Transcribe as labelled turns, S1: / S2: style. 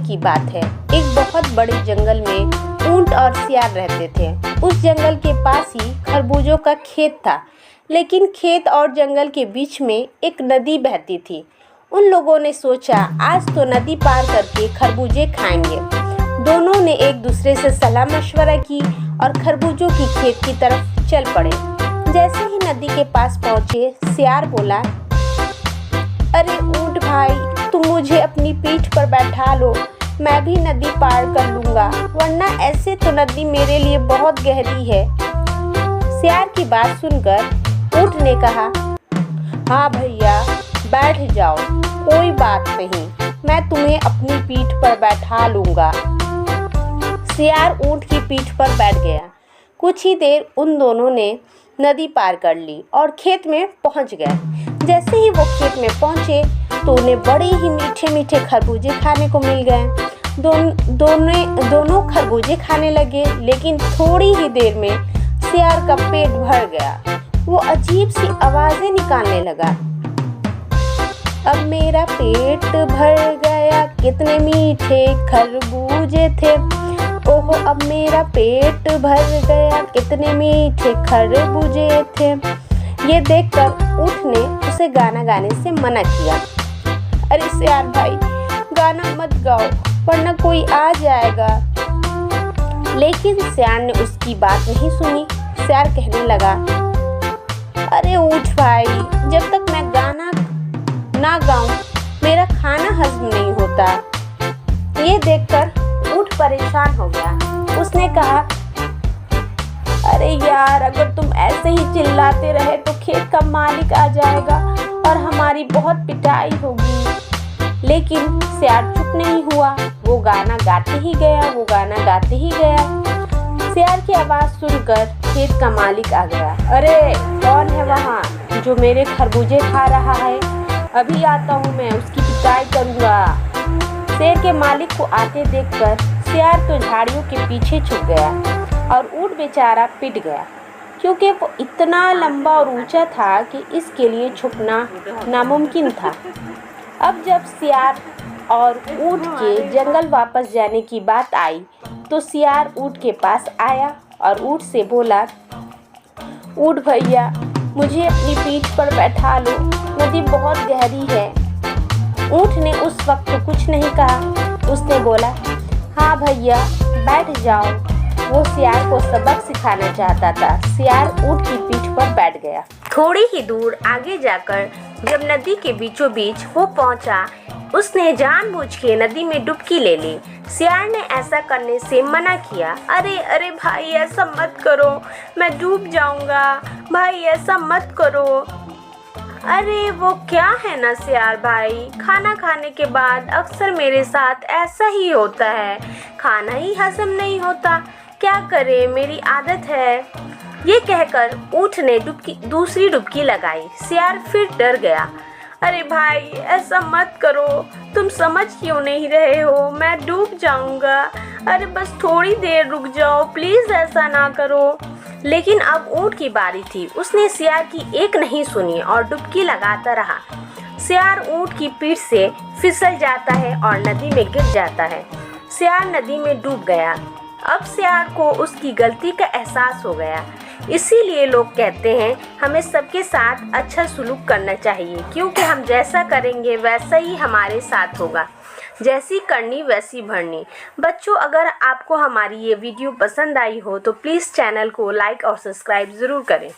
S1: की बात है। एक बहुत बड़े जंगल में ऊंट और सियार रहते थे। उस जंगल के पास ही खरबूजों का खेत था, लेकिन खेत और जंगल के बीच में एक नदी बहती थी। उन लोगों ने सोचा आज तो नदी पार करके खरबूजे खाएंगे। दोनों ने एक दूसरे से सलाह मशवरा की और खरबूजों की खेत की तरफ चल पड़े। जैसे ही नदी के पास पहुंचे, सियार बोला, अरे ऊंट भाई, तुम मुझे अपनी पीठ पर बैठा लो, मैं भी नदी पार कर लूँगा, वरना ऐसे तो नदी मेरे लिए बहुत गहरी है। सियार की बात सुनकर ऊंट ने कहा, हाँ भैया, बैठ जाओ, कोई बात नहीं, मैं तुम्हें अपनी पीठ पर बैठा लूँगा। सियार ऊंट की पीठ पर बैठ गया। कुछ ही देर उन दोनों ने नदी पार कर ली और खेत में पहुंच गए। जैसे ही वो खेत में पहुंचे तो उन्हें बड़े ही मीठे मीठे खरबूजे खाने को मिल गए। दोनों खरबूजे खाने लगे, लेकिन थोड़ी ही देर में सियार का पेट भर गया। वो अजीब सी आवाजें निकालने लगा। अब मेरा पेट भर गया, कितने मीठे खरबूजे थे, ओहो अब मेरा पेट भर गया, कितने मीठे खरबूजे थे। ये देखकर ऊंट ने उसे गाना गाने से मना किया। अरे सियार भाई, गाना मत गाओ, वरना कोई आ जाएगा। लेकिन सियार ने उसकी बात नहीं सुनी। सियार कहने लगा, अरे ऊंट भाई, जब तक मैं गाना ना गाऊं, मेरा खाना हजम नहीं होता। ये देखकर ऊंट परेशान हो गया। उसने कहा, अरे यार, अगर तुम ऐसे ही चिल्लाते रहे तो खेत का मालिक आ जाएगा और हमारी बहुत पिटाई होगी। लेकिन सियार चुप नहीं हुआ। वो गाना गाते ही गया। सियार की आवाज़ सुनकर खेत का मालिक आ गया। अरे कौन है वहाँ जो मेरे खरबूजे खा रहा है? अभी आता हूँ मैं, उसकी पिटाई करूँगा। शेर के मालिक को आते देखकर सियार तो झाड़ियों के पीछे छुप गया और ऊंट बेचारा पिट गया, क्योंकि वो इतना लंबा और ऊंचा था कि इसके लिए छुपना नामुमकिन था। अब जब सियार और ऊंट के जंगल वापस जाने की बात आई तो सियार ऊंट के पास आया और ऊंट से बोला, ऊंट भैया, मुझे अपनी पीठ पर बैठा लो, नदी बहुत गहरी है। ऊंट ने उस वक्त तो कुछ नहीं कहा। उसने बोला, हाँ भैया, बैठ जाओ। वो सियार को सबक सिखाना चाहता था। सियार ऊंट की पीठ पर बैठ गया। थोड़ी ही दूर आगे जाकर जब नदी के बीचों बीच वो पहुंचा, उसने जानबूझ के नदी में डुबकी ले ली। सियार ने ऐसा करने से मना किया। अरे भाई, ऐसा मत करो, मैं डूब जाऊंगा, भाई ऐसा मत करो। अरे वो क्या है ना सियार भाई, खाना खाने के बाद अक्सर मेरे साथ ऐसा ही होता है, खाना ही हजम नहीं होता, क्या करे, मेरी आदत है। ये कहकर ऊंट ने दूसरी डुबकी लगाई। सियार फिर डर गया। अरे भाई, ऐसा मत करो, तुम समझ क्यों नहीं रहे हो, मैं डूब जाऊंगा, अरे बस थोड़ी देर रुक जाओ, प्लीज़ ऐसा ना करो। लेकिन अब ऊंट की बारी थी। उसने सियार की एक नहीं सुनी और डुबकी लगाता रहा। सियार ऊंट की पीठ से फिसल जाता है और नदी में गिर जाता है। सियार नदी में डूब गया। अब सियार को उसकी गलती का एहसास हो गया। इसीलिए लोग कहते हैं हमें सबके साथ अच्छा सलूक करना चाहिए, क्योंकि हम जैसा करेंगे वैसा ही हमारे साथ होगा, जैसी करनी वैसी भरनी। बच्चों, अगर आपको हमारी ये वीडियो पसंद आई हो तो प्लीज़ चैनल को लाइक और सब्सक्राइब ज़रूर करें।